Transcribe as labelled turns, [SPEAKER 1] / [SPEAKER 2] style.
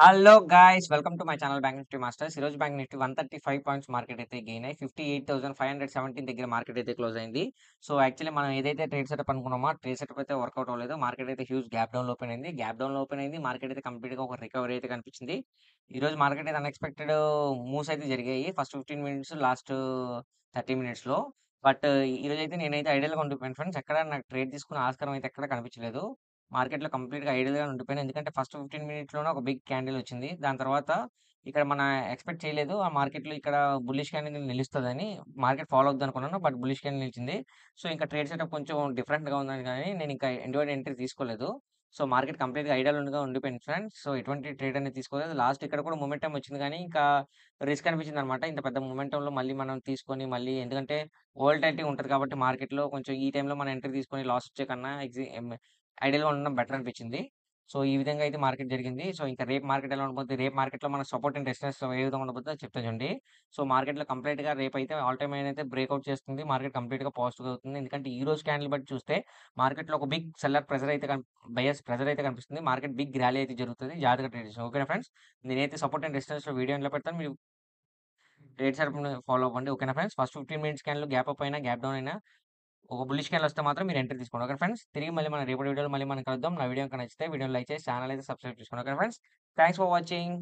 [SPEAKER 1] Hello guys welcome to my channel bank Nifty masters. ఈరోజు bank Nifty 135 points market అయితే gain అయ్యి 58,517 దగ్గర market అయితే క్లోజ్ అయింది. సో యాక్చువల్లీ మనం ఏదైతే ట్రేడ్ సెటప్ అనుకున్నామో ఆ ట్రేడ్ సెటప్ అయితే వర్కౌట్ అవ్వలేదు. మార్కెట్ అయితే హ్యూజ్ గ్యాప్ డౌన్ ఓపెన్ అయింది. గ్యాప్ డౌన్ ఓపెన్ అయింది. మార్కెట్ అయితే కంప్లీట్ గా ఒక రికవరీ అయితే కనిపించింది. ఈ రోజు మార్కెట్ అయితే అన్ఎక్స్పెక్టెడ్ మూవ్స్ అయితే జరిగాయి. ఫస్ట్ 15 మినిట్స్, లాస్ట్ 30 మినిట్స్ లో. బట్ ఈ రోజు అయితే నేనైతే ఐడియల్ గా ఉండిపోయాను ఫ్రెండ్స్. ఎక్కడ నాకు ట్రేడ్ తీసుకునే ఆస్కారం అయితే ఎక్కడ కనిపించలేదు. మార్కెట్‌లో కంప్లీట్‌గా ఐడియల్‌గా ఉండిపోయాను. ఎందుకంటే ఫస్ట్ 15 మినిట్స్‌లోనే ఒక బిగ్ క్యాండిల్ వచ్చింది. దాని తర్వాత ఇక్కడ మన ఎక్స్‌పెక్ట్ చేయలేదు. ఆ మార్కెట్‌లో ఇక్కడ బుల్లిష్ క్యాండిల్ నిలుస్తదని. మార్కెట్ ఫాలో అవుద్దనుకున్నాను. బట్ బుల్లిష్ క్యాండిల్ నిలిచింది. సో, ఇంకా ట్రేడ్ సెటప్ కొంచెం డిఫరెంట్‌గా ఉందని గాని నేను ఇంకా ఎండ్ ఎంట్రీ తీసుకోలేదు. సో, మార్కెట్ కంప్లీట్‌గా ఐడియల్‌గా ఉండిపోయింది ఫ్రెండ్స్. సో, ఎటువంటి ట్రేడ్ అనేది తీసుకోలేదు. లాస్ట్ ఇక్కడ కూడా మొమెంటమ్ వచ్చింది గానీ, ఇంకా రిస్క్ అనిపించిందనమాట. ఇంత పెద్ద మొమెంటమ్‌లో మళ్ళీ మనం తీసుకొని మళ్ళీ ఎందుకంటే వోలటాలిటీ ఉంటది కాబట్టి మార్కెట్‌లో కొంచెం ఈ టైంలో మనం ఎంట్రీ తీసుకొని లాస్ వచ్చే కన్నా ఐడియల్‌గా ఉండడం బెటర్ అనిపించింది. సో, ఈ విధంగా అయితే మార్కెట్ జరిగింది. సో, ఇంకా రేపు మార్కెట్ ఎలా ఉండబోద్ది? రేపు మార్కెట్‌లో మన సపోర్ట్ అండ్ రెసిస్టెన్స్ ఏ విధంగా ఉండబోద్దో చెప్తా చూడండి. సో, మార్కెట్‌లో కంప్లీట్‌గా రేపైతే ఆల్ టైమ్ హై అయితే బ్రేక్‌ఔట్ చేస్తుంది. మార్కెట్ కంప్లీట్‌గా పాజిటివ్‌గా అవుతుంది. ఎందుకంటే ఈ రోజు క్యాండిల్ బట్టి చూస్తే మార్కెట్‌లో ఒక బిగ్ సెల్లర్ ప్రెషర్ అయితే బయర్స్ ప్రెషర్ అయితే కనిపిస్తుంది. మార్కెట్ బిగ్ ర్యాలీ అయితే జరుగుతది. జాగ్రత్తగా ట్రేడ్ చేయండి. ఓకేనా ఫ్రెండ్స్? నేనైతే సపోర్ట్ అండ్ రెసిస్టెన్స్‌లో వీడియో ఎండ్‌లో పెడతాను. మీరు ట్రేడ్ సెటప్‌ని ఫాలో అవ్వండి. ఓకేనా friends? First 15 minutes candle gap up అయినా, గ్యాప్ డౌన్ అయినా ఒక బుల్లిష్ క్యాండిల్ వస్తే మాత్రం మీరు ఎంట్రీ తీసుకోండి. Okay friends. తిరిగి మళ్ళీ మన రేపటి వీడియోలో మళ్ళీ మనం కలుద్దాం. నా వీడియో కనుక నచ్చితే వీడియోని లైక్ చేసి ఛానల్ అయితే సబ్స్క్రైబ్ చేసుకోండి. Okay friends. Thanks for watching.